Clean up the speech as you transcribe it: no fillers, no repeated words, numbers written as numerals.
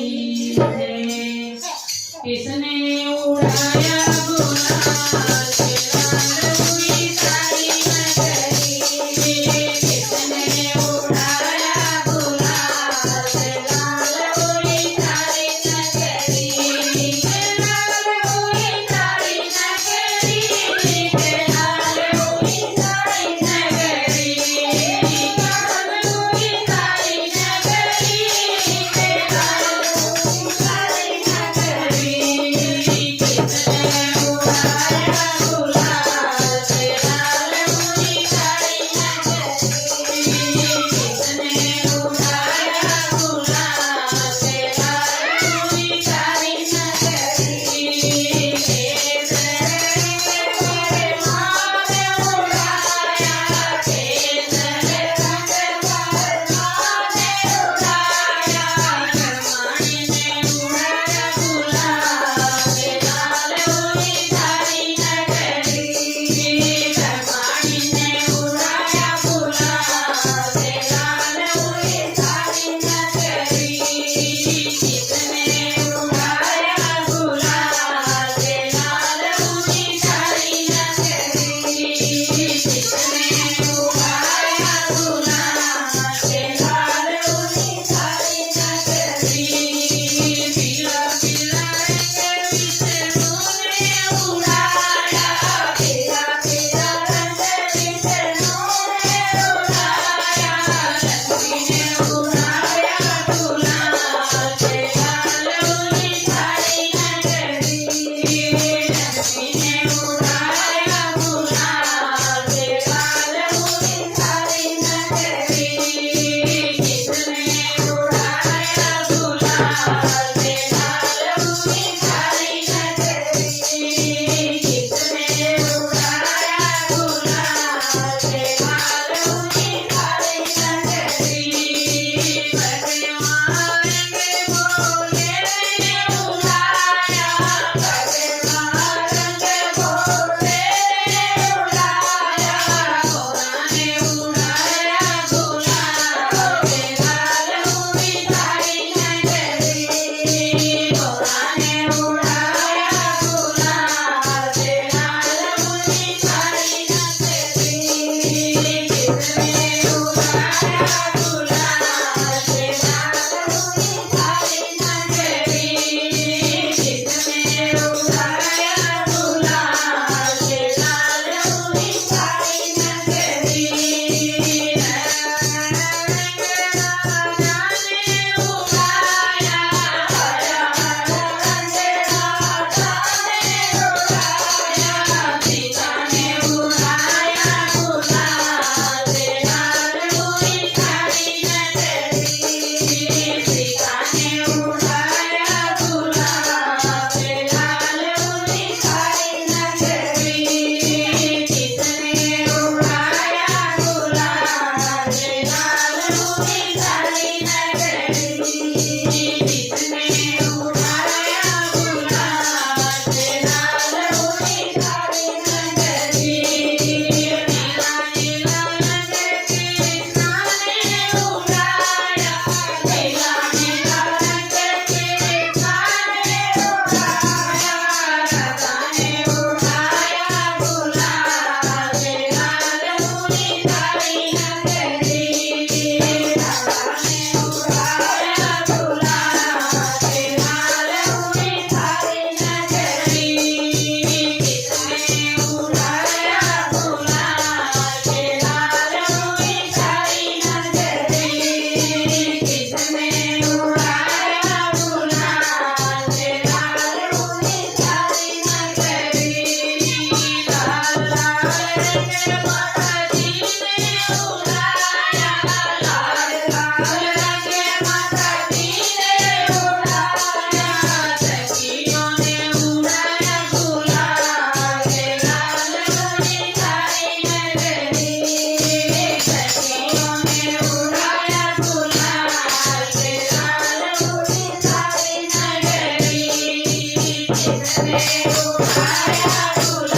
आई है। किसने उड़ाया गुलाल से लाल हुई सारी नगरी। किसने उड़ाया गुलाल से लाल हुई सारी नगरी। लाल हुई सारी नगरी। लाल हुई सारी नगरी। लाल हुई सारी नगरी। लाल हुई सारी नगरी। किसने उड़ाया गुलाल से लाल हुई सारी नगरी। किसने उड़ाया गुलाल से लाल हुई सारी नगरी। केसर माने उड़ाया। केसर रंग माने उड़ाया। रमानी ने उड़ाया गुलाल से लाल हुई सारी नगरी। रमानी ने उड़ाया गुलाल से लाल हुई सारी नगरी। किसने उड़ाया गुलाल से लाल हुई सारी नगरी। किसने उड़ाया गुलाल से लाल हुई सारी नगरी। पीला पीला रंग विष्णु ने उड़ाया। पीला पीला रंग विष्णु ने उड़ाया। लक्ष्मी ने उड़ाया गुलाल से लाल हुई सारी नगरी। लक्ष्मी ने उड़ाया गुलाल से लाल हुई सारी नगरी। किसने उड़ाया गुलाल से लाल हुई सारी नगरी। किसने उड़ाया गुलाल से लाल हुई सारी नगरी। भगवान के भोले ने उड़ाया। भगवान के भोले ने उड़ाया। भोला ने उड़ाया गुलाल से लाल हुई सारी नगरी। भोला ने उड़ाया गुलाल से लाल हुई सारी नगरी। किसने उड़ाया गुलाल से लाल हुई सारी नगरी। किसने उड़ाया गुलाल से लाल हुई सारी नगरी। रंग राजा ने उड़ाया। हरा हरा रंग राजा ने उड़ाया। सीता ने उड़ाया गुलाल से लाल हुई सारी नगरी। सीता ने उड़ाया गुलाल से लाल हुई सारी नगरी। किसने उड़ाया गुलाल से लाल हुई सारी नगरी। किसने उड़ाया गुलाल से लाल हुई सारी नगरी। नीला नीला रंग कृष्णा ने उड़ाया। नीला नीला रंग कृष्णा ने उड़ाया। राधा ने उड़ाया गुलाल से लाल हुई सारी नगरी। राधा ने उड़ाया गुलाल से लाल हुई सारी नगरी। किसने उड़ाया गुलाल से लाल हुई सारी नगरी। किसने उड़ाया गुलाल से लाल हुई सारी नगरी। लाल लाल रंग माता जी ने उड़ाया। लाल लाल रंग माता जी ने उड़ाया। सखियों ने उड़ाया गुलाल से लाल हुई सारी नगरी। सखियों ने उड़ाया गुलाल से लाल हुई सारी नगरी। किसने उड़ाया गुलाल